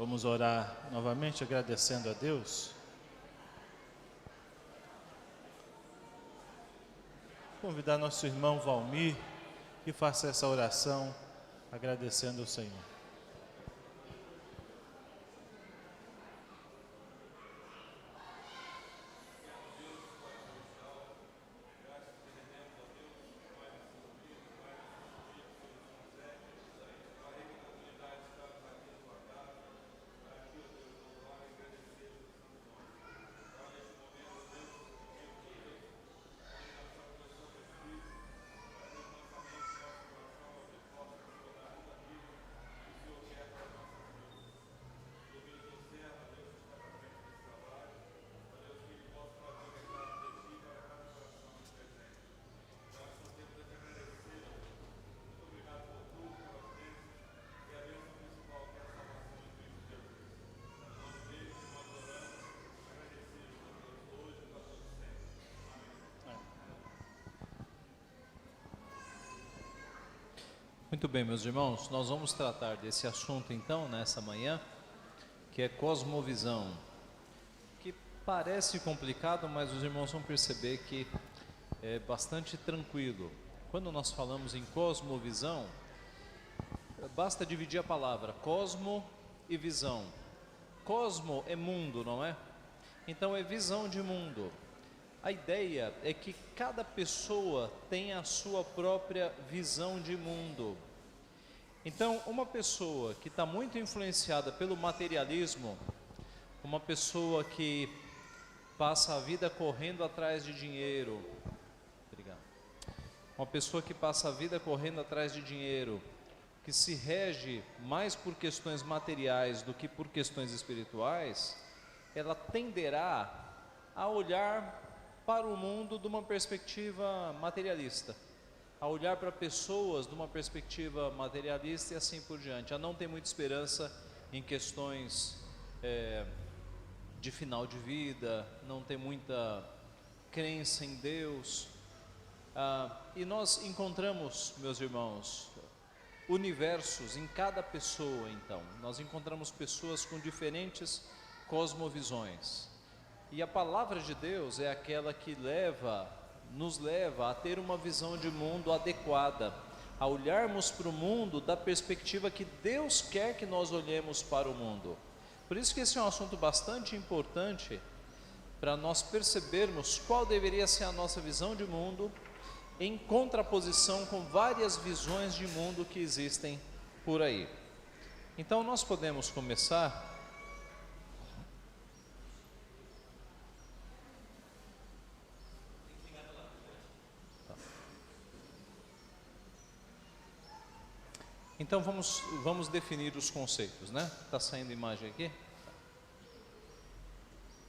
Vamos orar novamente agradecendo a Deus. Convidar nosso irmão Valmir que faça essa oração agradecendo ao Senhor. Muito bem, meus irmãos, nós vamos tratar desse assunto então, nessa manhã, que é cosmovisão, que parece complicado, mas os irmãos vão perceber que é bastante tranquilo. Quando nós falamos em cosmovisão, basta dividir a palavra cosmo e visão. Cosmo é mundo, não é? Então é visão de mundo. A ideia é que cada pessoa tem a sua própria visão de mundo. Então, uma pessoa que está muito influenciada pelo materialismo, uma pessoa que passa a vida correndo atrás de dinheiro, uma pessoa que passa a vida correndo atrás de dinheiro, que se rege mais por questões materiais do que por questões espirituais, ela tenderá a olhar para o mundo de uma perspectiva materialista, a olhar para pessoas de uma perspectiva materialista e assim por diante, a não ter muita esperança em questões de final de vida, não ter muita crença em Deus. E nós encontramos, meus irmãos, universos em cada pessoa. Então, nós encontramos pessoas com diferentes cosmovisões. E a palavra de Deus é aquela que nos leva a ter uma visão de mundo adequada, a olharmos para o mundo da perspectiva que Deus quer que nós olhemos para o mundo. Por isso que esse é um assunto bastante importante para nós percebermos qual deveria ser a nossa visão de mundo, em contraposição com várias visões de mundo que existem por aí. Então nós podemos começar Então vamos definir os conceitos, né? Está saindo imagem aqui?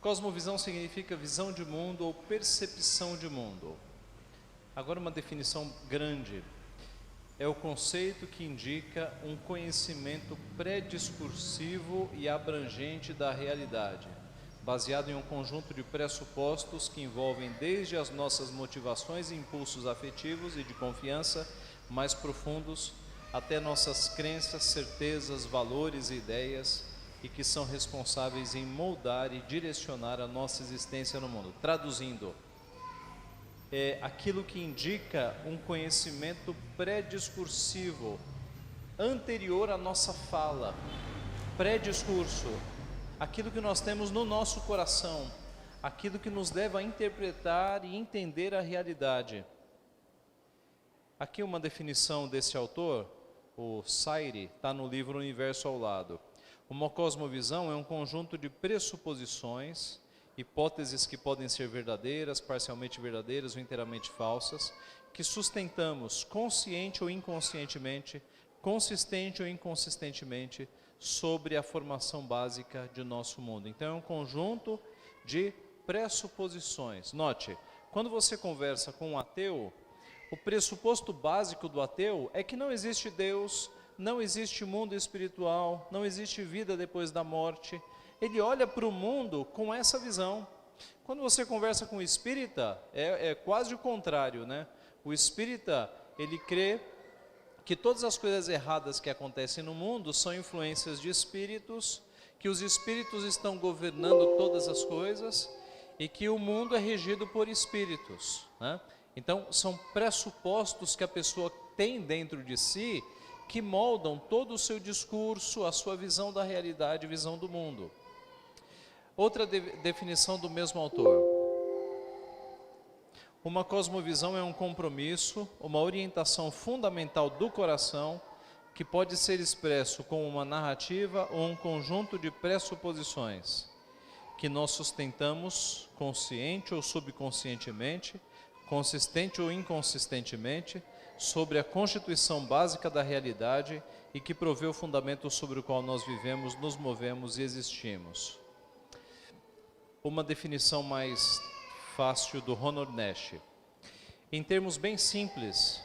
Cosmovisão significa visão de mundo ou percepção de mundo. Agora uma definição grande. É o conceito que indica um conhecimento pré-discursivo e abrangente da realidade, baseado em um conjunto de pressupostos que envolvem desde as nossas motivações e impulsos afetivos e de confiança mais profundos, até nossas crenças, certezas, valores e ideias, e que são responsáveis em moldar e direcionar a nossa existência no mundo. Traduzindo, é aquilo que indica um conhecimento pré-discursivo, anterior à nossa fala, pré-discurso, aquilo que nós temos no nosso coração, aquilo que nos leva a interpretar e entender a realidade. Aqui uma definição desse autor, o Saire, está no livro Universo ao Lado. Uma cosmovisão é um conjunto de pressuposições, hipóteses que podem ser verdadeiras, parcialmente verdadeiras ou inteiramente falsas, que sustentamos consciente ou inconscientemente, consistente ou inconsistentemente, sobre a formação básica de nosso mundo. Então é um conjunto de pressuposições. Note, quando você conversa com um ateu, o pressuposto básico do ateu é que não existe Deus, não existe mundo espiritual, não existe vida depois da morte. Ele olha para o mundo com essa visão. Quando você conversa com o espírita, é quase o contrário, né? O espírita, ele crê que todas as coisas erradas que acontecem no mundo são influências de espíritos que os espíritos estão governando todas as coisas e que o mundo é regido por espíritos, né? Então, são pressupostos que a pessoa tem dentro de si que moldam todo o seu discurso, a sua visão da realidade, visão do mundo. Outra definição do mesmo autor. Uma cosmovisão é um compromisso, uma orientação fundamental do coração, que pode ser expresso como uma narrativa ou um conjunto de pressuposições, que nós sustentamos consciente ou subconscientemente, consistente ou inconsistentemente, sobre a constituição básica da realidade e que provê o fundamento sobre o qual nós vivemos, nos movemos e existimos. Uma definição mais fácil do Ronald Nash. Em termos bem simples,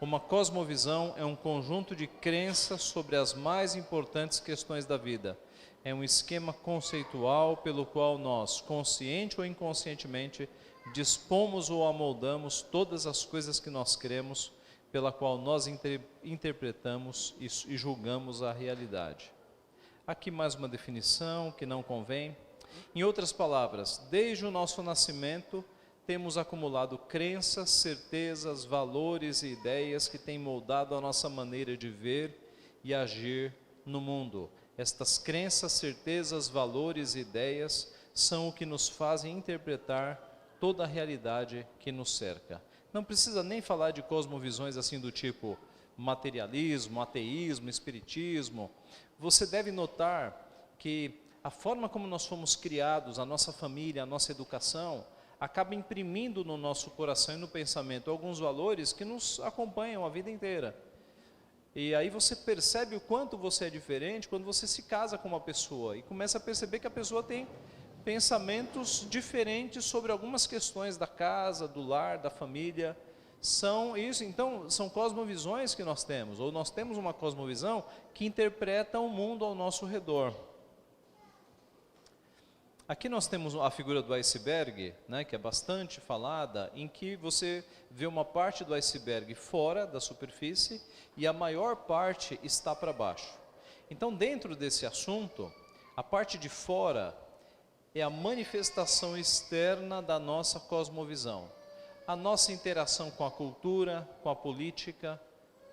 uma cosmovisão é um conjunto de crenças sobre as mais importantes questões da vida. É um esquema conceitual pelo qual nós, consciente ou inconscientemente, dispomos ou amoldamos todas as coisas que nós cremos, pela qual nós interpretamos e julgamos a realidade. Aqui mais uma definição que não convém. Em outras palavras, desde o nosso nascimento, temos acumulado crenças, certezas, valores e ideias que têm moldado a nossa maneira de ver e agir no mundo. Estas crenças, certezas, valores e ideias são o que nos fazem interpretar toda a realidade que nos cerca. Não precisa nem falar de cosmovisões assim do tipo materialismo, ateísmo, espiritismo. Você deve notar que a forma como nós fomos criados, a nossa família, a nossa educação, acaba imprimindo no nosso coração e no pensamento alguns valores que nos acompanham a vida inteira. E aí você percebe o quanto você é diferente quando você se casa com uma pessoa e começa a perceber que a pessoa tem pensamentos diferentes sobre algumas questões da casa, do lar, da família. São isso, então, são cosmovisões que nós temos, ou nós temos uma cosmovisão que interpreta o mundo ao nosso redor. Aqui nós temos a figura do iceberg, né, que é bastante falada, em que você vê uma parte do iceberg fora da superfície e a maior parte está para baixo. Então, dentro desse assunto, a parte de fora é a manifestação externa da nossa cosmovisão. A nossa interação com a cultura, com a política,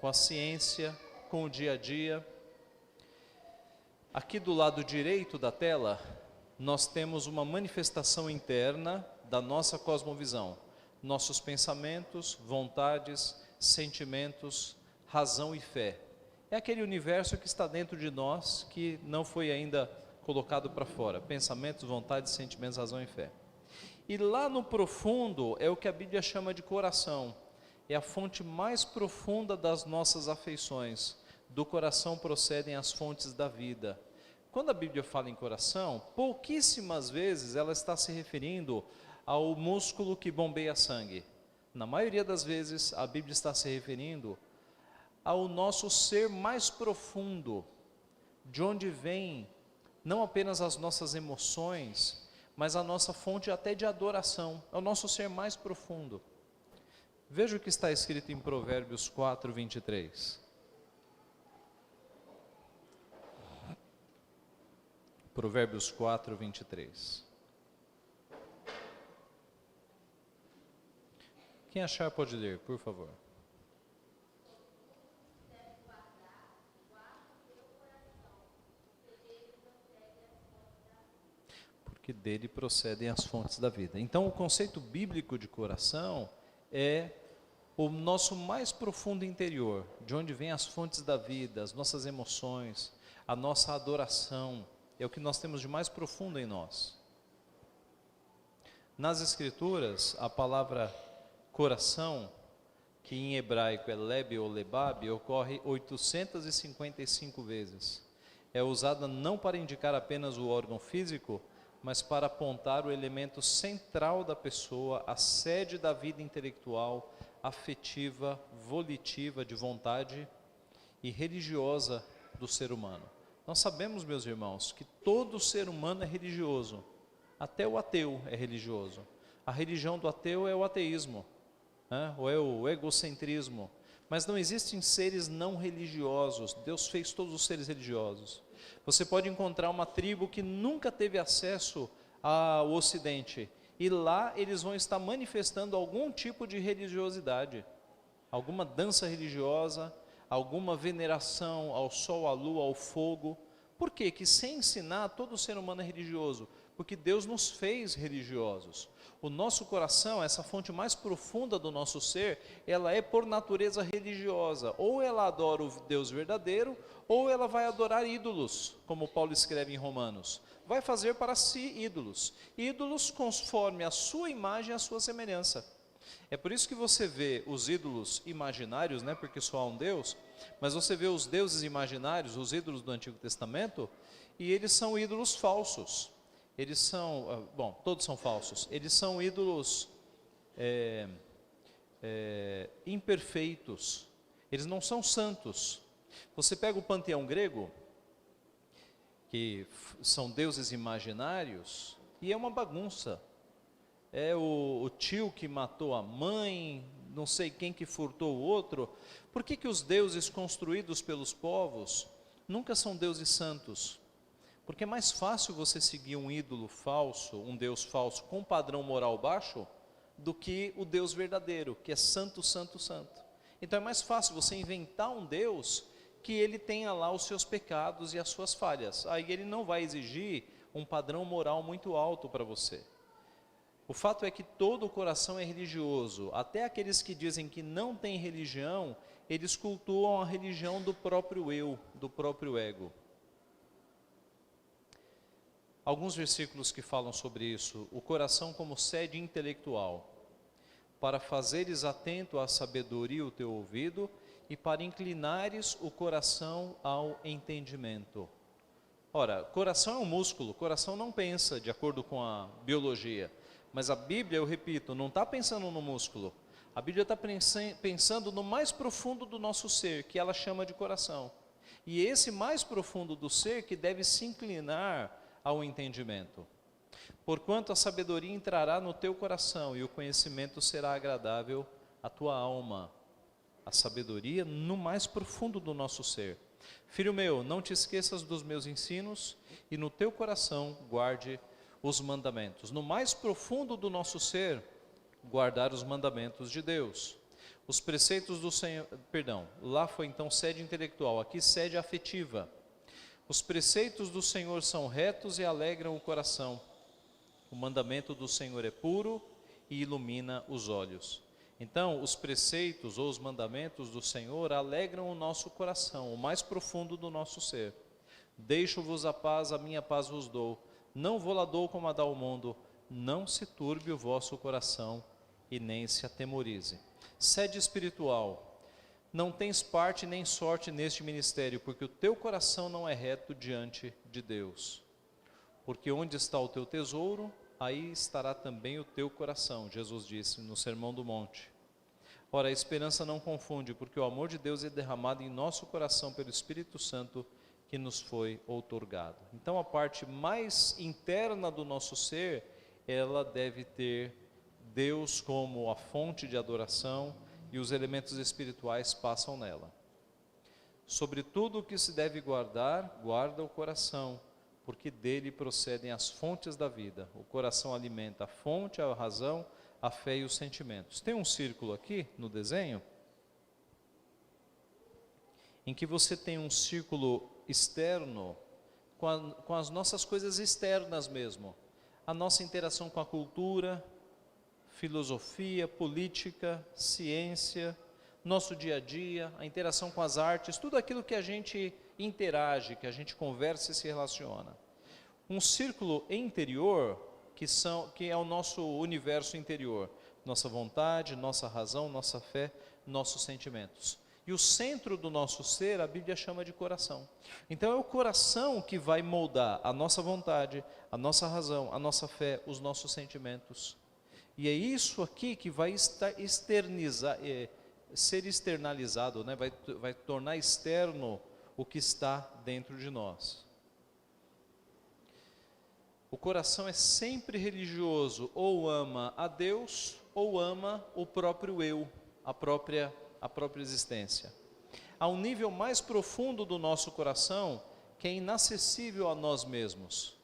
com a ciência, com o dia a dia. Aqui do lado direito da tela, nós temos uma manifestação interna da nossa cosmovisão. Nossos pensamentos, vontades, sentimentos, razão e fé. É aquele universo que está dentro de nós, que não foi ainda colocado para fora. Pensamentos, vontades, sentimentos, razão e fé. E lá no profundo é o que a Bíblia chama de coração. É a fonte mais profunda das nossas afeições. Do coração procedem as fontes da vida. Quando a Bíblia fala em coração, pouquíssimas vezes ela está se referindo ao músculo que bombeia sangue. Na maioria das vezes, a Bíblia está se referindo ao nosso ser mais profundo, de onde vem não apenas as nossas emoções, mas a nossa fonte até de adoração, é o nosso ser mais profundo. Veja o que está escrito em Provérbios 4, 23. Provérbios 4, 23. Quem achar pode ler, por favor. Porque dele procedem as fontes da vida. Então, o conceito bíblico de coração é o nosso mais profundo interior, de onde vêm as fontes da vida, as nossas emoções, a nossa adoração, é o que nós temos de mais profundo em nós. Nas Escrituras, a palavra coração, que em hebraico é leb ou lebab, ocorre 855 vezes. É usada não para indicar apenas o órgão físico, mas para apontar o elemento central da pessoa, a sede da vida intelectual, afetiva, volitiva, de vontade e religiosa do ser humano. Nós sabemos, meus irmãos, que todo ser humano é religioso, até o ateu é religioso. A religião do ateu é o ateísmo, né? Ou é o egocentrismo, mas não existem seres não religiosos. Deus fez todos os seres religiosos. Você pode encontrar uma tribo que nunca teve acesso ao Ocidente, e lá eles vão estar manifestando algum tipo de religiosidade, alguma dança religiosa, alguma veneração ao sol, à lua, ao fogo. Por quê? Que sem ensinar, todo ser humano é religioso, porque Deus nos fez religiosos. O nosso coração, essa fonte mais profunda do nosso ser, ela é por natureza religiosa. Ou ela adora o Deus verdadeiro, ou ela vai adorar ídolos, como Paulo escreve em Romanos. Vai fazer para si ídolos. Ídolos conforme a sua imagem e a sua semelhança. É por isso que você vê os ídolos imaginários, né, porque só há um Deus, mas você vê os deuses imaginários, os ídolos do Antigo Testamento, e eles são ídolos falsos. Eles são, todos são falsos. Eles são ídolos imperfeitos. Eles não são santos. Você pega o panteão grego, que são deuses imaginários, e é uma bagunça. É o tio que matou a mãe, não sei quem que furtou o outro. Por que os deuses construídos pelos povos nunca são deuses santos? Porque é mais fácil você seguir um ídolo falso, um Deus falso com padrão moral baixo, do que o Deus verdadeiro, que é santo, santo, santo. Então é mais fácil você inventar um Deus que ele tenha lá os seus pecados e as suas falhas. Aí ele não vai exigir um padrão moral muito alto para você. O fato é que todo o coração é religioso. Até aqueles que dizem que não tem religião, eles cultuam a religião do próprio eu, do próprio ego. Alguns versículos que falam sobre isso. O coração como sede intelectual, para fazeres atento à sabedoria o teu ouvido, e para inclinares o coração ao entendimento. Ora, coração é um músculo, coração não pensa de acordo com a biologia. Mas a Bíblia, eu repito, não está pensando no músculo. A Bíblia está pensando no mais profundo do nosso ser, que ela chama de coração. E esse mais profundo do ser que deve se inclinar ao entendimento. Porquanto a sabedoria entrará no teu coração e o conhecimento será agradável à tua alma. A sabedoria no mais profundo do nosso ser. Filho meu, não te esqueças dos meus ensinos e no teu coração guarde os mandamentos. No mais profundo do nosso ser, guardar os mandamentos de Deus. Os preceitos do Senhor, lá foi então sede intelectual, aqui sede afetiva. Os preceitos do Senhor são retos e alegram o coração. O mandamento do Senhor é puro e ilumina os olhos. Então, os preceitos ou os mandamentos do Senhor alegram o nosso coração, o mais profundo do nosso ser. Deixo-vos a paz, a minha paz vos dou. Não vou lá dou como a dá o mundo. Não se turbe o vosso coração e nem se atemorize. Sede espiritual. Não tens parte nem sorte neste ministério, porque o teu coração não é reto diante de Deus. Porque onde está o teu tesouro, aí estará também o teu coração, Jesus disse no Sermão do Monte. Ora, a esperança não confunde, porque o amor de Deus é derramado em nosso coração pelo Espírito Santo que nos foi outorgado. Então a parte mais interna do nosso ser, ela deve ter Deus como a fonte de adoração e os elementos espirituais passam nela. Sobre tudo o que se deve guardar, guarda o coração, porque dele procedem as fontes da vida. O coração alimenta a fonte, a razão, a fé e os sentimentos. Tem um círculo aqui no desenho, em que você tem um círculo externo, com as nossas coisas externas mesmo. A nossa interação com a cultura, filosofia, política, ciência, nosso dia a dia, a interação com as artes, tudo aquilo que a gente interage, que a gente conversa e se relaciona. Um círculo interior, que é o nosso universo interior, nossa vontade, nossa razão, nossa fé, nossos sentimentos. E o centro do nosso ser, a Bíblia chama de coração. Então é o coração que vai moldar a nossa vontade, a nossa razão, a nossa fé, os nossos sentimentos. E é isso aqui que vai ser externalizado, né? vai tornar externo o que está dentro de nós. O coração é sempre religioso, ou ama a Deus, ou ama o próprio eu, a própria existência. Há um nível mais profundo do nosso coração, que é inacessível a nós mesmos.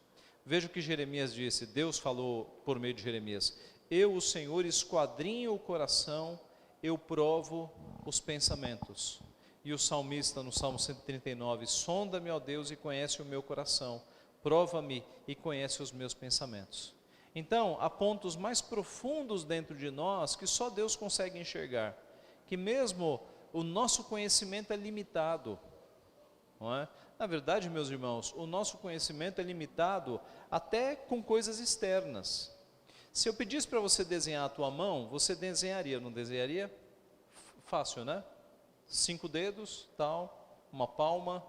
Veja o que Jeremias disse, Deus falou por meio de Jeremias: eu, o Senhor, esquadrinho o coração, eu provo os pensamentos. E o salmista no Salmo 139, sonda-me, ó Deus, e conhece o meu coração, prova-me e conhece os meus pensamentos. Então, há pontos mais profundos dentro de nós que só Deus consegue enxergar, que mesmo o nosso conhecimento é limitado, não é? Na verdade, meus irmãos, o nosso conhecimento é limitado até com coisas externas. Se eu pedisse para você desenhar a tua mão, você desenharia, não desenharia? Fácil, né? 5 dedos, tal, uma palma.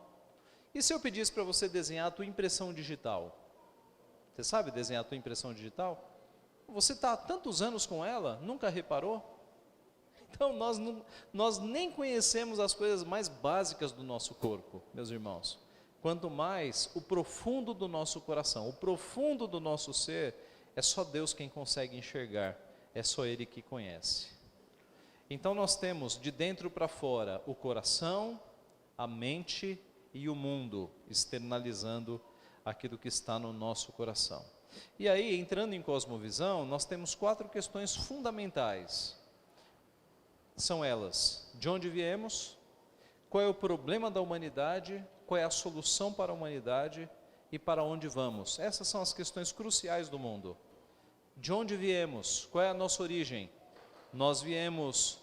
E se eu pedisse para você desenhar a tua impressão digital? Você sabe desenhar a tua impressão digital? Você está há tantos anos com ela, nunca reparou? Então nós nem conhecemos as coisas mais básicas do nosso corpo, meus irmãos. Quanto mais o profundo do nosso coração, o profundo do nosso ser, é só Deus quem consegue enxergar, é só Ele que conhece. Então nós temos de dentro para fora o coração, a mente e o mundo, externalizando aquilo que está no nosso coração. E aí, entrando em cosmovisão, nós temos 4 questões fundamentais. São elas: de onde viemos, qual é o problema da humanidade, qual é a solução para a humanidade e para onde vamos. Essas são as questões cruciais do mundo. De onde viemos, qual é a nossa origem? Nós viemos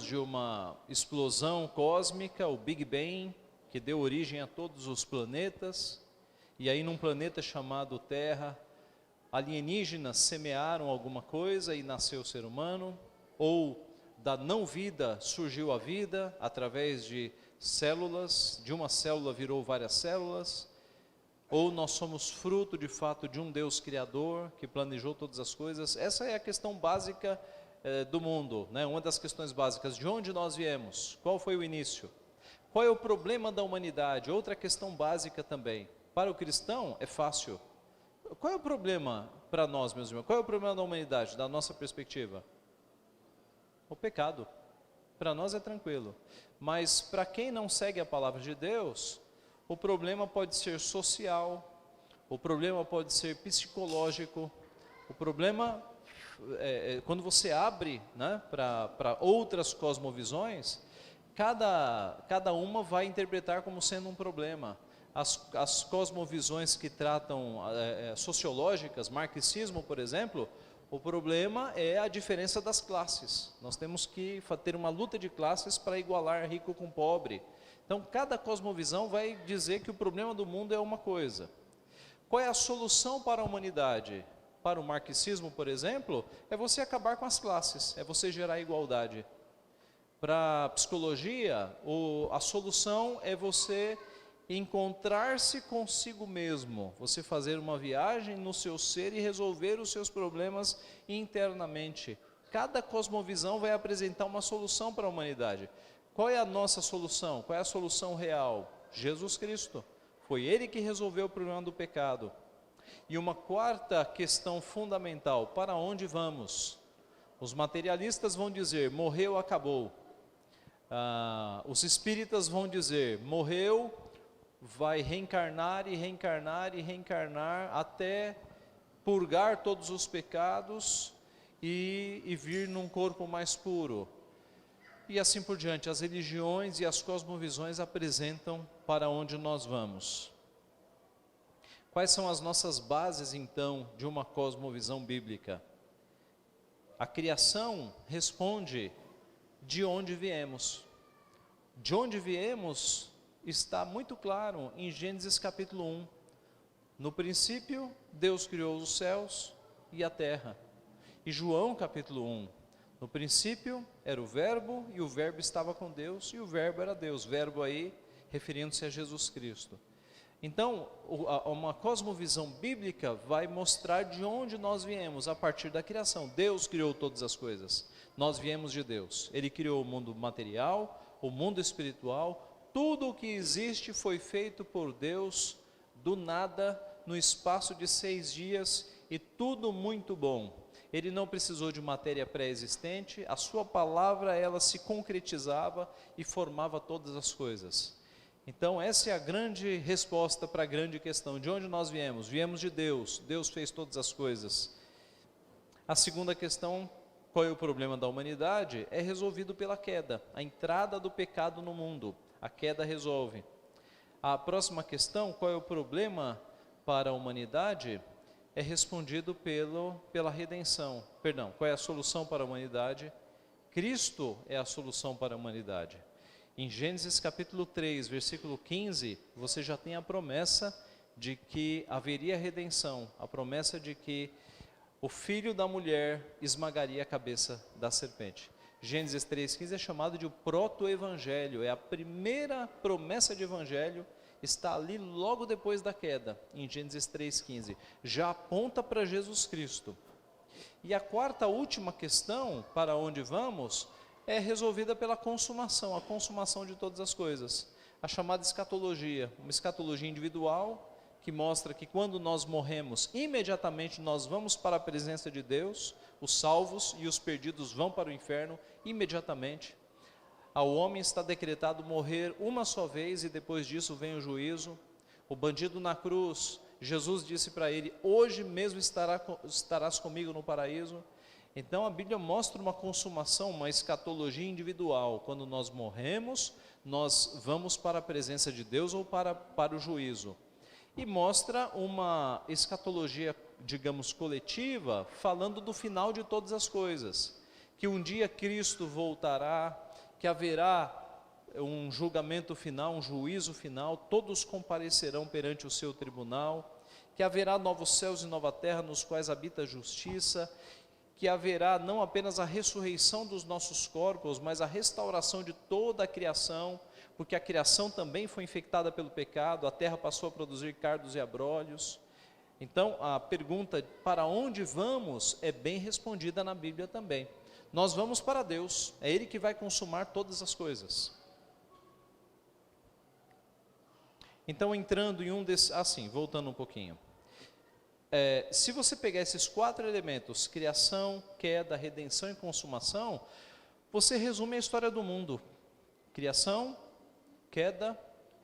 de uma explosão cósmica, o Big Bang, que deu origem a todos os planetas, e aí num planeta chamado Terra, alienígenas semearam alguma coisa e nasceu o ser humano, ou da não vida surgiu a vida através de células, de uma célula virou várias células, ou nós somos fruto de fato de um Deus criador que planejou todas as coisas. Essa é a questão básica do mundo, né? Uma das questões básicas: de onde nós viemos, qual foi o início, qual é o problema da humanidade. Outra questão básica também, para o cristão é fácil. Qual é o problema para nós, meus irmãos? Qual é o problema da humanidade, da nossa perspectiva? O pecado. Para nós é tranquilo, mas para quem não segue a palavra de Deus, o problema pode ser social, o problema pode ser psicológico, o problema quando você abre, né, para outras cosmovisões, cada uma vai interpretar como sendo um problema. As cosmovisões que tratam sociológicas, marxismo, por exemplo, o problema é a diferença das classes. Nós temos que ter uma luta de classes para igualar rico com pobre. Então, cada cosmovisão vai dizer que o problema do mundo é uma coisa. Qual é a solução para a humanidade? Para o marxismo, por exemplo, é você acabar com as classes, é você gerar igualdade. Para a psicologia, a solução é você encontrar-se consigo mesmo, você fazer uma viagem no seu ser e resolver os seus problemas internamente. Cada cosmovisão vai apresentar uma solução para a humanidade. Qual é a nossa solução? Qual é a solução real? Jesus Cristo. Foi Ele que resolveu o problema do pecado. E uma quarta questão fundamental: para onde vamos? Os materialistas vão dizer: morreu, acabou. Os espíritas vão dizer: morreu, vai reencarnar e reencarnar e reencarnar até purgar todos os pecados e vir num corpo mais puro. E assim por diante. As religiões e as cosmovisões apresentam para onde nós vamos. Quais são as nossas bases, então, de uma cosmovisão bíblica? A criação responde de onde viemos. De onde viemos está muito claro em Gênesis capítulo 1. No princípio, Deus criou os céus e a terra. E João capítulo 1. No princípio era o verbo, e o verbo estava com Deus, e o verbo era Deus. Verbo aí referindo-se a Jesus Cristo. Então, uma cosmovisão bíblica vai mostrar de onde nós viemos a partir da criação. Deus criou todas as coisas. Nós viemos de Deus. Ele criou o mundo material, o mundo espiritual. Tudo o que existe foi feito por Deus do nada, no espaço de 6 dias, e tudo muito bom. Ele não precisou de matéria pré-existente, a sua palavra ela se concretizava e formava todas as coisas. Então essa é a grande resposta para a grande questão. De onde nós viemos? Viemos de Deus, Deus fez todas as coisas. A segunda questão, qual é o problema da humanidade? É resolvido pela queda, a entrada do pecado no mundo, a queda resolve. A próxima questão, qual é o problema para a humanidade? É respondido pela redenção. Perdão, qual é a solução para a humanidade? Cristo é a solução para a humanidade. Em Gênesis capítulo 3, versículo 15, você já tem a promessa de que haveria redenção, a promessa de que o filho da mulher esmagaria a cabeça da serpente. Gênesis 3,15 é chamado de o proto-evangelho, é a primeira promessa de evangelho, está ali logo depois da queda, em Gênesis 3,15, já aponta para Jesus Cristo. E a quarta, última questão, para onde vamos, é resolvida pela consumação, a consumação de todas as coisas, a chamada escatologia, uma escatologia individual, que mostra que quando nós morremos, imediatamente nós vamos para a presença de Deus, os salvos e os perdidos vão para o inferno imediatamente. Ao homem está decretado morrer uma só vez e depois disso vem o juízo. O bandido na cruz, Jesus disse para ele, hoje mesmo estarás comigo no paraíso. Então a Bíblia mostra uma consumação, uma escatologia individual. Quando nós morremos, nós vamos para a presença de Deus ou para o juízo. E mostra uma escatologia, digamos, coletiva, falando do final de todas as coisas. Que um dia Cristo voltará, que haverá um julgamento final, um juízo final, todos comparecerão perante o seu tribunal, que haverá novos céus e nova terra nos quais habita a justiça, que haverá não apenas a ressurreição dos nossos corpos, mas a restauração de toda a criação, porque a criação também foi infectada pelo pecado, a terra passou a produzir cardos e abrolhos. Então a pergunta para onde vamos é bem respondida na Bíblia também. Nós vamos para Deus, é Ele que vai consumar todas as coisas. Então entrando em um desses, voltando um pouquinho. Se você pegar esses 4 elementos, criação, queda, redenção e consumação, você resume a história do mundo. Criação, queda,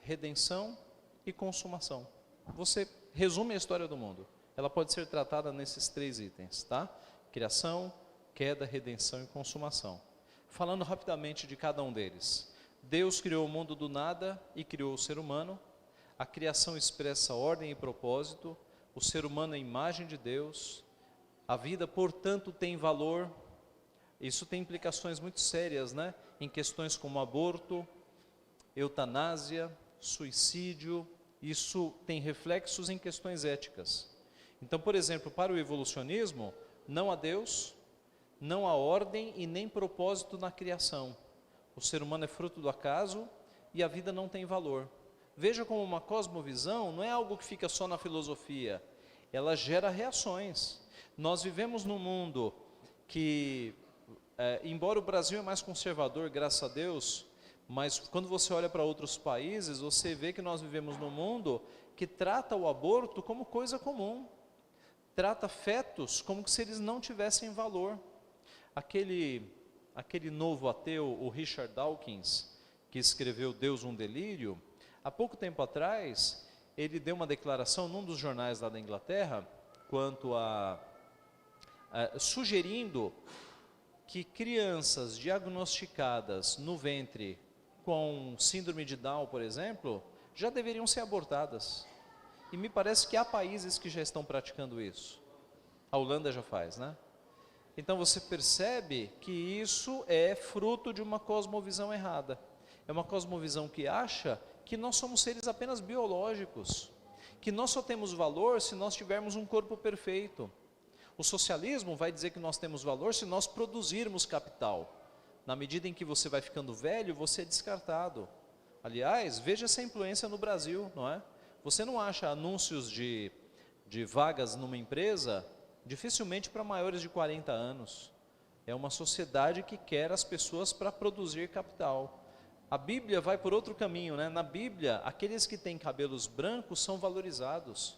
redenção e consumação. Você resume a história do mundo. Ela pode ser tratada nesses 3 itens, tá? Criação, queda, redenção e consumação. Falando rapidamente de cada um deles. Deus criou o mundo do nada e criou o ser humano. A criação expressa ordem e propósito. O ser humano é a imagem de Deus. A vida, portanto, tem valor. Isso tem implicações muito sérias, né? Em questões como aborto, eutanásia, suicídio. Isso tem reflexos em questões éticas. Então, por exemplo, para o evolucionismo, não há Deus, não há ordem e nem propósito na criação. O ser humano é fruto do acaso e a vida não tem valor. Veja como uma cosmovisão não é algo que fica só na filosofia, ela gera reações. Nós vivemos num mundo que, embora o Brasil é mais conservador, graças a Deus, mas quando você olha para outros países, você vê que nós vivemos num mundo que trata o aborto como coisa comum, trata fetos como se eles não tivessem valor. Aquele novo ateu, o Richard Dawkins, que escreveu Deus um Delírio, há pouco tempo atrás, ele deu uma declaração num dos jornais lá da Inglaterra, sugerindo que crianças diagnosticadas no ventre com síndrome de Down, por exemplo, já deveriam ser abortadas. E me parece que há países que já estão praticando isso. A Holanda já faz, né? Então você percebe que isso é fruto de uma cosmovisão errada. É uma cosmovisão que acha que nós somos seres apenas biológicos, que nós só temos valor se nós tivermos um corpo perfeito. O socialismo vai dizer que nós temos valor se nós produzirmos capital. Na medida em que você vai ficando velho, você é descartado. Aliás, veja essa influência no Brasil, não é? Você não acha anúncios de vagas numa empresa, dificilmente para maiores de 40 anos. É uma sociedade que quer as pessoas para produzir capital. A Bíblia vai por outro caminho, né? Na Bíblia, aqueles que têm cabelos brancos são valorizados.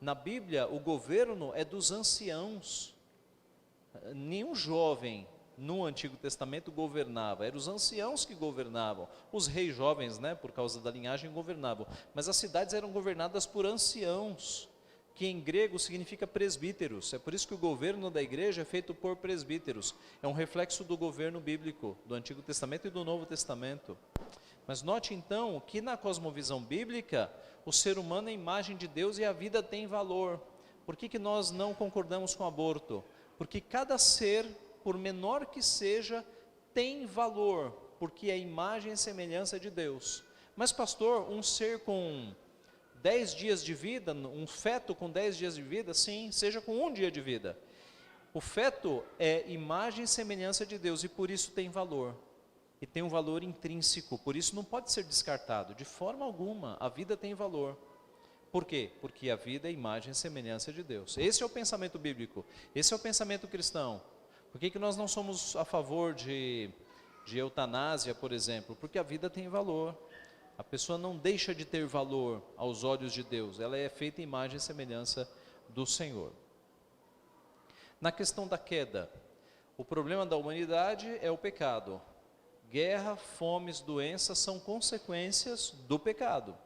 Na Bíblia, o governo é dos anciãos. Nenhum jovem no Antigo Testamento governava, eram os anciãos que governavam. Os reis jovens, né, por causa da linhagem, governavam. Mas as cidades eram governadas por anciãos, que em grego significa presbíteros. É por isso que o governo da igreja é feito por presbíteros. É um reflexo do governo bíblico, do Antigo Testamento e do Novo Testamento. Mas note então que na cosmovisão bíblica, o ser humano é a imagem de Deus e a vida tem valor. Por que nós não concordamos com o aborto? Porque cada ser, por menor que seja, tem valor, porque é a imagem e semelhança de Deus. Mas pastor, um ser com 10 dias de vida, um feto com 10 dias de vida, sim, seja com 1 dia de vida. O feto é imagem e semelhança de Deus e por isso tem valor. E tem um valor intrínseco, por isso não pode ser descartado, de forma alguma, a vida tem valor. Por quê? Porque a vida é imagem e semelhança de Deus. Esse é o pensamento bíblico, esse é o pensamento cristão. Por que nós não somos a favor de eutanásia, por exemplo? Porque a vida tem valor. A pessoa não deixa de ter valor aos olhos de Deus, ela é feita em imagem e semelhança do Senhor. Na questão da queda, o problema da humanidade é o pecado. Guerra, fomes, doenças são consequências do pecado.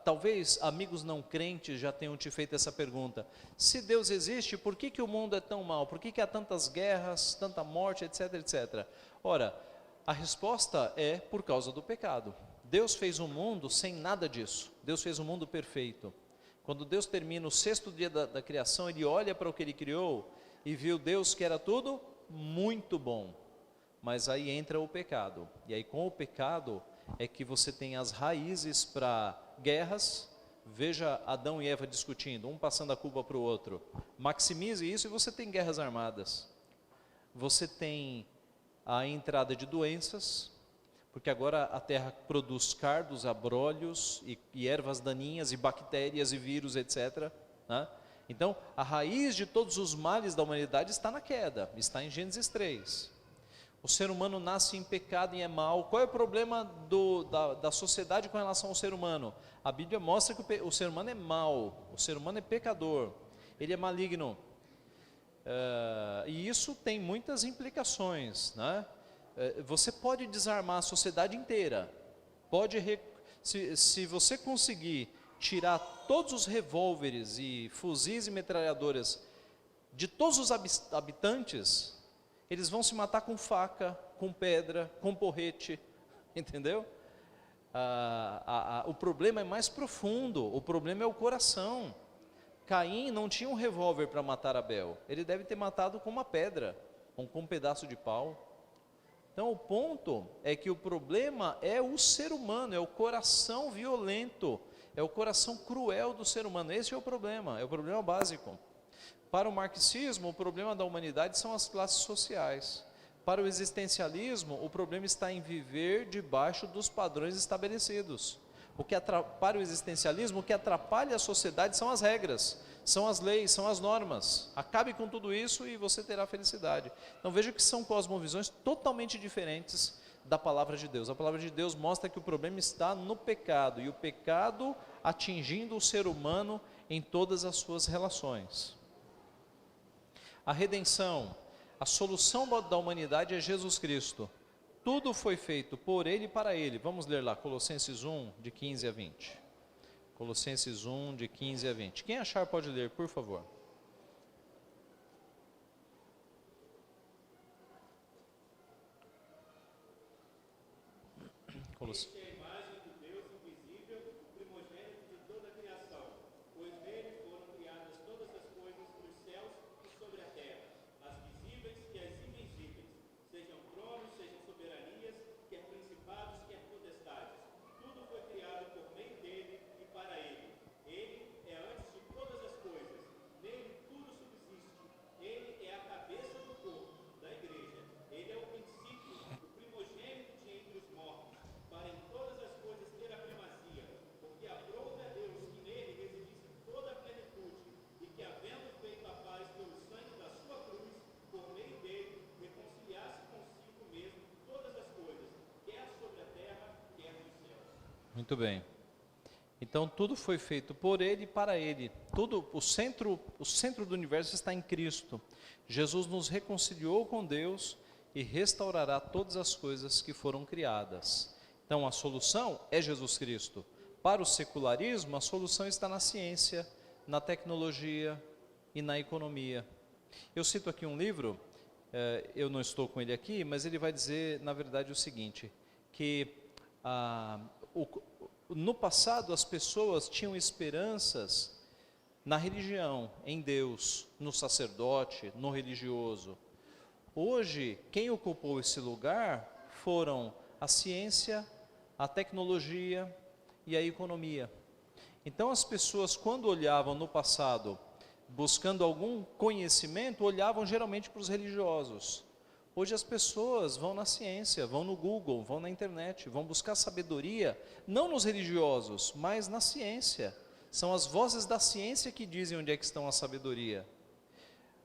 Talvez amigos não crentes já tenham te feito essa pergunta: se Deus existe, por que o mundo é tão mau? Por que há tantas guerras, tanta morte, etc, etc? Ora, a resposta é por causa do pecado. Deus fez um mundo sem nada disso. Deus fez um mundo perfeito. Quando Deus termina o 6º dia da criação, Ele olha para o que Ele criou e viu Deus que era tudo muito bom. Mas aí entra o pecado. E aí com o pecado é que você tem as raízes para guerras. Veja Adão e Eva discutindo, um passando a culpa para o outro. Maximize isso e você tem guerras armadas. Você tem a entrada de doenças, porque agora a terra produz cardos, abrolhos e ervas daninhas e bactérias e vírus, etc. Né? Então, a raiz de todos os males da humanidade está na queda, está em Gênesis 3. O ser humano nasce em pecado e é mau. Qual é o problema da sociedade com relação ao ser humano? A Bíblia mostra que o ser humano é mau, o ser humano é pecador, ele é maligno. E isso tem muitas implicações, né? Você pode desarmar a sociedade inteira, se você conseguir tirar todos os revólveres e fuzis e metralhadoras de todos os habitantes, eles vão se matar com faca, com pedra, com porrete, entendeu? O problema é mais profundo, o problema é o coração. Caim não tinha um revólver para matar Abel, ele deve ter matado com uma pedra, ou com um pedaço de pau. Então o ponto é que o problema é o ser humano, é o coração violento, é o coração cruel do ser humano. Esse é o problema básico. Para o marxismo, o problema da humanidade são as classes sociais. Para o existencialismo, o problema está em viver debaixo dos padrões estabelecidos. Para o existencialismo, o que atrapalha a sociedade são as regras, são as leis, são as normas. Acabe com tudo isso e você terá felicidade. Então veja que são cosmovisões totalmente diferentes da palavra de Deus. A palavra de Deus mostra que o problema está no pecado, e o pecado atingindo o ser humano em todas as suas relações. A redenção, a solução da humanidade é Jesus Cristo. Tudo foi feito por Ele e para Ele. Vamos ler lá, Colossenses 1, de 15 a 20. Colossenses 1, de 15 a 20. Quem achar pode ler, por favor. Colossenses. Muito bem. Então tudo foi feito por Ele e para Ele. Tudo, o centro do universo está em Cristo. Jesus nos reconciliou com Deus e restaurará todas as coisas que foram criadas. Então a solução é Jesus Cristo. Para o secularismo, a solução está na ciência, na tecnologia e na economia. Eu cito aqui um livro, eu não estou com ele aqui, mas ele vai dizer, na verdade, o seguinte, que no passado as pessoas tinham esperanças na religião, em Deus, no sacerdote, no religioso. Hoje, quem ocupou esse lugar foram a ciência, a tecnologia e a economia. Então as pessoas, quando olhavam no passado, buscando algum conhecimento, olhavam geralmente para os religiosos. Hoje as pessoas vão na ciência, vão no Google, vão na internet, vão buscar sabedoria, não nos religiosos, mas na ciência. São as vozes da ciência que dizem onde é que estão a sabedoria.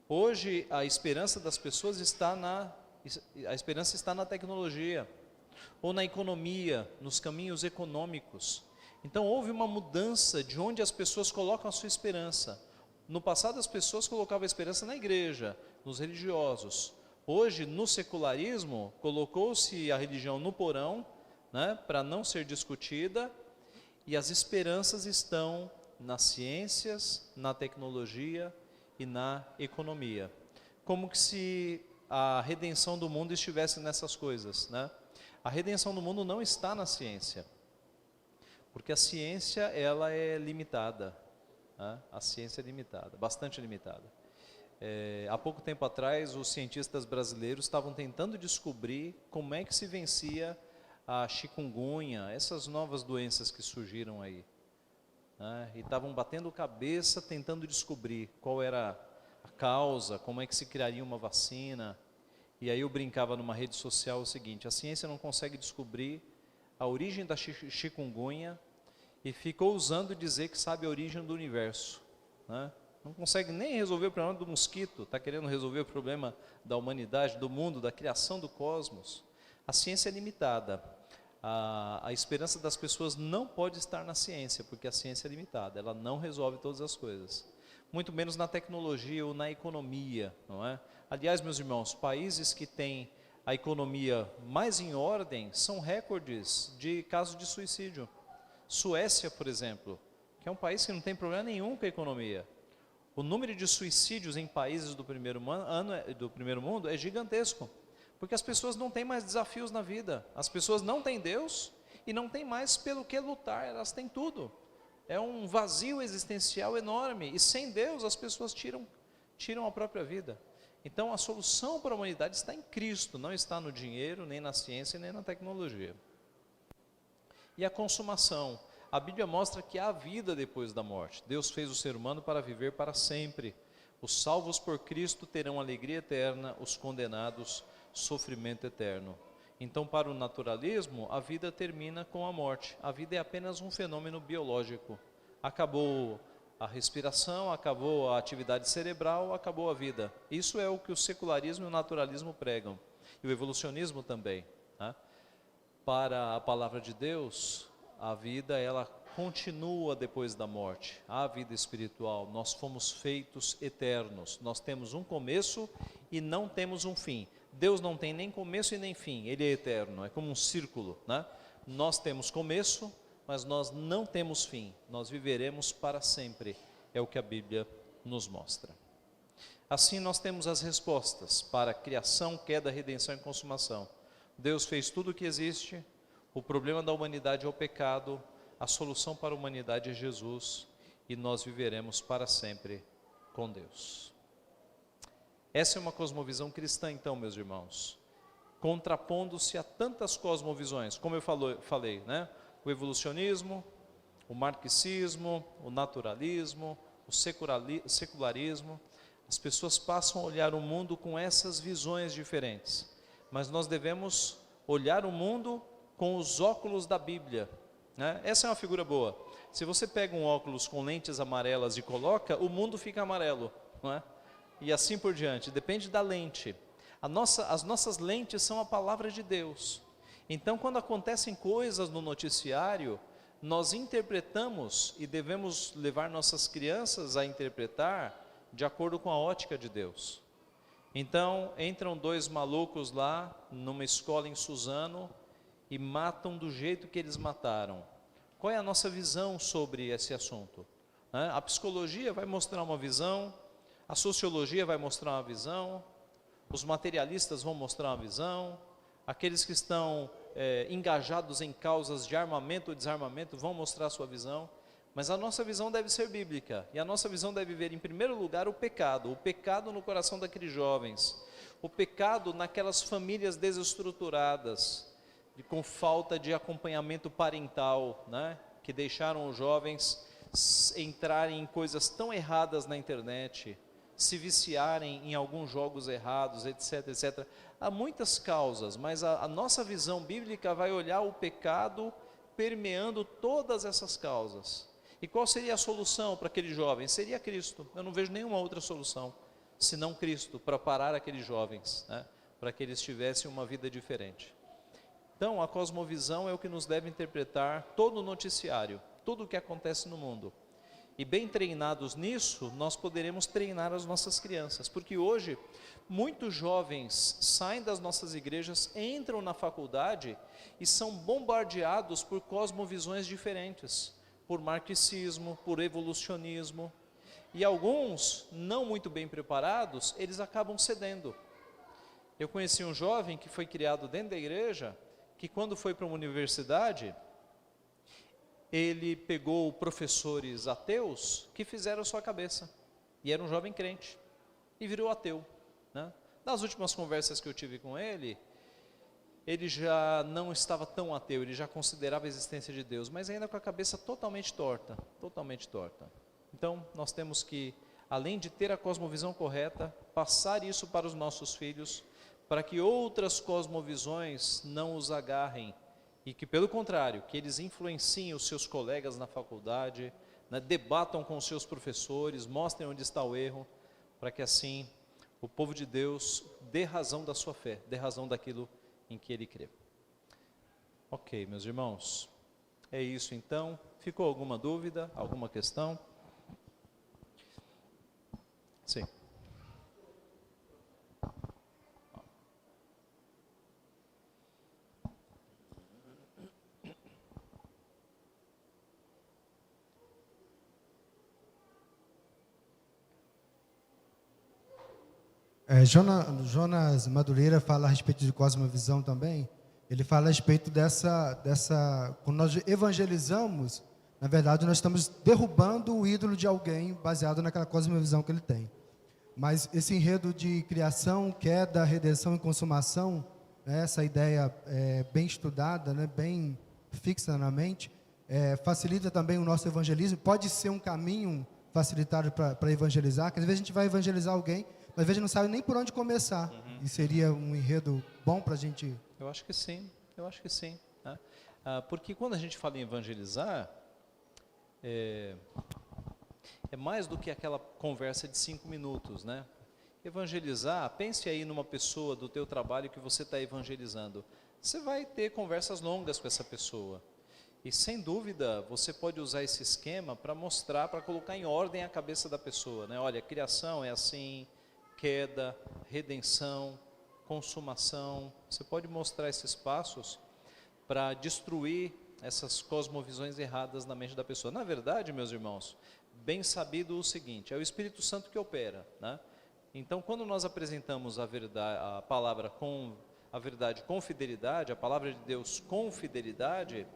Hoje a esperança das pessoas está na tecnologia, ou na economia, nos caminhos econômicos. Então houve uma mudança de onde as pessoas colocam a sua esperança. No passado as pessoas colocavam a esperança na igreja, nos religiosos. Hoje, no secularismo, colocou-se a religião no porão, né, para não ser discutida, e as esperanças estão nas ciências, na tecnologia e na economia. Como que se a redenção do mundo estivesse nessas coisas, né? A redenção do mundo não está na ciência, porque a ciência ela é limitada, né? A ciência é limitada, bastante limitada. Há pouco tempo atrás, os cientistas brasileiros estavam tentando descobrir como é que se vencia a chikungunya, essas novas doenças que surgiram aí, né? E estavam batendo cabeça tentando descobrir qual era a causa, como é que se criaria uma vacina. E aí eu brincava numa rede social o seguinte: a ciência não consegue descobrir a origem da chikungunya e ficou usando dizer que sabe a origem do universo, né? Não consegue nem resolver o problema do mosquito, está querendo resolver o problema da humanidade, do mundo, da criação do cosmos. A ciência é limitada. A esperança das pessoas não pode estar na ciência, porque a ciência é limitada, ela não resolve todas as coisas. Muito menos na tecnologia ou na economia, não é? Aliás, meus irmãos, países que têm a economia mais em ordem são recordes de casos de suicídio. Suécia, por exemplo, que é um país que não tem problema nenhum com a economia. O número de suicídios em países do primeiro mundo é gigantesco, porque as pessoas não têm mais desafios na vida, as pessoas não têm Deus e não têm mais pelo que lutar, elas têm tudo. É um vazio existencial enorme, e sem Deus as pessoas tiram a própria vida. Então a solução para a humanidade está em Cristo, não está no dinheiro, nem na ciência, nem na tecnologia. E a consumação. A Bíblia mostra que há vida depois da morte. Deus fez o ser humano para viver para sempre. Os salvos por Cristo terão alegria eterna, os condenados, sofrimento eterno. Então, para o naturalismo, a vida termina com a morte. A vida é apenas um fenômeno biológico. Acabou a respiração, acabou a atividade cerebral, acabou a vida. Isso é o que o secularismo e o naturalismo pregam. E o evolucionismo também, né? Para a palavra de Deus, a vida ela continua depois da morte. A vida espiritual, nós fomos feitos eternos. Nós temos um começo e não temos um fim. Deus não tem nem começo e nem fim, Ele é eterno, é como um círculo, né? Nós temos começo, mas nós não temos fim, nós viveremos para sempre, é o que a Bíblia nos mostra. Assim nós temos as respostas para criação, queda, redenção e consumação. Deus fez tudo o que existe, o problema da humanidade é o pecado, a solução para a humanidade é Jesus, e nós viveremos para sempre com Deus. Essa é uma cosmovisão cristã, então, meus irmãos, contrapondo-se a tantas cosmovisões, como eu falei, né? O evolucionismo, o marxismo, o naturalismo, o secularismo. As pessoas passam a olhar o mundo com essas visões diferentes, mas nós devemos olhar o mundo com os óculos da Bíblia, né? Essa é uma figura boa. Se você pega um óculos com lentes amarelas e coloca, o mundo fica amarelo, não é? E assim por diante, depende da lente. As nossas lentes são a palavra de Deus. Então, quando acontecem coisas no noticiário, nós interpretamos e devemos levar nossas crianças a interpretar de acordo com a ótica de Deus. Então, entram dois malucos lá numa escola em Suzano e matam do jeito que eles mataram. Qual é a nossa visão sobre esse assunto? A psicologia vai mostrar uma visão, a sociologia vai mostrar uma visão, os materialistas vão mostrar uma visão, aqueles que estão engajados em causas de armamento ou desarmamento vão mostrar a sua visão, mas a nossa visão deve ser bíblica, e a nossa visão deve ver em primeiro lugar o pecado no coração daqueles jovens, o pecado naquelas famílias desestruturadas, com falta de acompanhamento parental, né? Que deixaram os jovens entrarem em coisas tão erradas na internet, se viciarem em alguns jogos errados, etc, etc. Há muitas causas, mas a nossa visão bíblica vai olhar o pecado permeando todas essas causas. E qual seria a solução para aqueles jovens? Seria Cristo. Eu não vejo nenhuma outra solução, senão Cristo, para parar aqueles jovens, né? Para que eles tivessem uma vida diferente. Então, a cosmovisão é o que nos deve interpretar todo o noticiário, tudo o que acontece no mundo. E bem treinados nisso, nós poderemos treinar as nossas crianças, porque hoje muitos jovens saem das nossas igrejas, entram na faculdade e são bombardeados por cosmovisões diferentes, por marxismo, por evolucionismo, e alguns, não muito bem preparados, eles acabam cedendo. Eu conheci um jovem que foi criado dentro da igreja, que quando foi para uma universidade, ele pegou professores ateus que fizeram sua cabeça, e era um jovem crente, e virou ateu, né? Nas últimas conversas que eu tive com ele já não estava tão ateu, ele já considerava a existência de Deus, mas ainda com a cabeça totalmente torta, totalmente torta. Então, nós temos que, além de ter a cosmovisão correta, passar isso para os nossos filhos, para que outras cosmovisões não os agarrem, e que, pelo contrário, que eles influenciem os seus colegas na faculdade, né, debatam com os seus professores, mostrem onde está o erro, para que assim o povo de Deus dê razão da sua fé, dê razão daquilo em que ele crê. Ok, meus irmãos, é isso então. Ficou alguma dúvida, alguma questão? Sim. Jonas Madureira fala a respeito de cosmovisão também. Ele fala a respeito quando nós evangelizamos, na verdade nós estamos derrubando o ídolo de alguém baseado naquela cosmovisão que ele tem. Mas esse enredo de criação, queda, redenção e consumação, né, essa ideia bem estudada, né, bem fixa na mente, facilita também o nosso evangelismo. Pode ser um caminho facilitado para evangelizar, que às vezes a gente vai evangelizar alguém, mas às vezes não sabe nem por onde começar. E seria um enredo bom para a gente... Eu acho que sim, né? Porque quando a gente fala em evangelizar, é mais do que aquela conversa de 5 minutos, né? Evangelizar, pense aí numa pessoa do teu trabalho que você está evangelizando. Você vai ter conversas longas com essa pessoa. E sem dúvida, você pode usar esse esquema para mostrar, para colocar em ordem a cabeça da pessoa, né? Olha, criação é assim, queda, redenção, consumação. Você pode mostrar esses passos para destruir essas cosmovisões erradas na mente da pessoa. Na verdade, meus irmãos, bem sabido o seguinte, é o Espírito Santo que opera, né? Então, quando nós apresentamos a verdade, a palavra com a verdade com fidelidade, a palavra de Deus com fidelidade,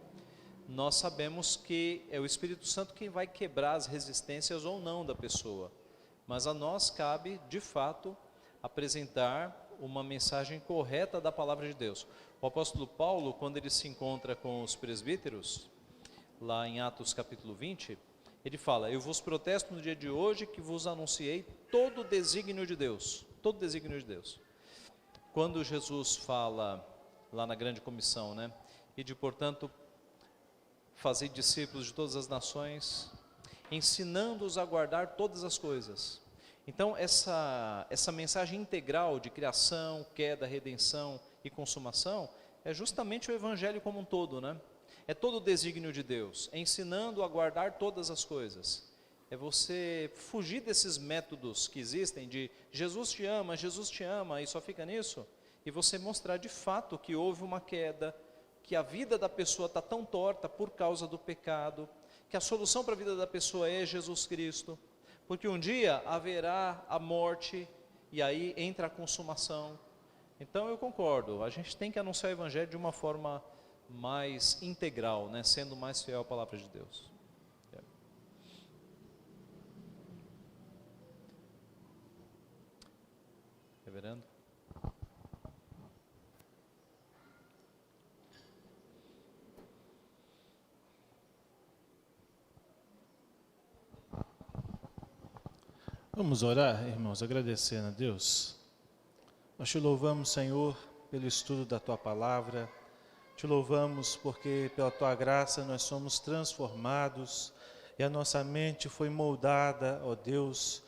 nós sabemos que é o Espírito Santo quem vai quebrar as resistências ou não da pessoa. Mas a nós cabe, de fato, apresentar uma mensagem correta da palavra de Deus. O apóstolo Paulo, quando ele se encontra com os presbíteros, lá em Atos capítulo 20, ele fala: eu vos protesto no dia de hoje que vos anunciei todo o desígnio de Deus. Todo o desígnio de Deus. Quando Jesus fala, lá na grande comissão, né? E de, portanto, fazer discípulos de todas as nações, ensinando-os a guardar todas as coisas. Então, essa mensagem integral de criação, queda, redenção e consumação é justamente o evangelho como um todo, né? é todo o desígnio de Deus, ensinando a guardar todas as coisas. É você fugir desses métodos que existem de Jesus te ama, e só fica nisso, e você mostrar de fato que houve uma queda, que a vida da pessoa está tão torta por causa do pecado, que a solução para a vida da pessoa é Jesus Cristo, porque um dia haverá a morte, e aí entra a consumação. Então eu concordo, a gente tem que anunciar o Evangelho de uma forma mais integral, né? Sendo mais fiel à palavra de Deus. Reverendo? Vamos orar, irmãos, agradecendo a Deus. Nós te louvamos, Senhor, pelo estudo da Tua Palavra. Te louvamos porque pela Tua graça nós somos transformados e a nossa mente foi moldada, ó Deus,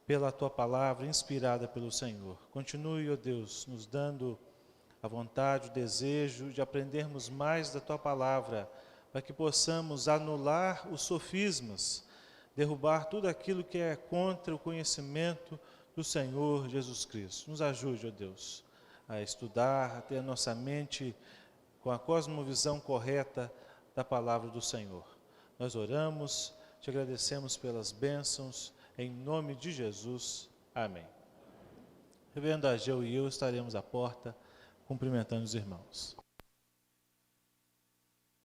pela Tua Palavra, inspirada pelo Senhor. Continue, ó Deus, nos dando a vontade, o desejo de aprendermos mais da Tua Palavra, para que possamos anular os sofismas, derrubar tudo aquilo que é contra o conhecimento do Senhor Jesus Cristo. Nos ajude, ó Deus, a estudar, a ter a nossa mente com a cosmovisão correta da palavra do Senhor. Nós oramos, te agradecemos pelas bênçãos, em nome de Jesus. Amém. Reverendo Ageu e eu estaremos à porta, cumprimentando os irmãos.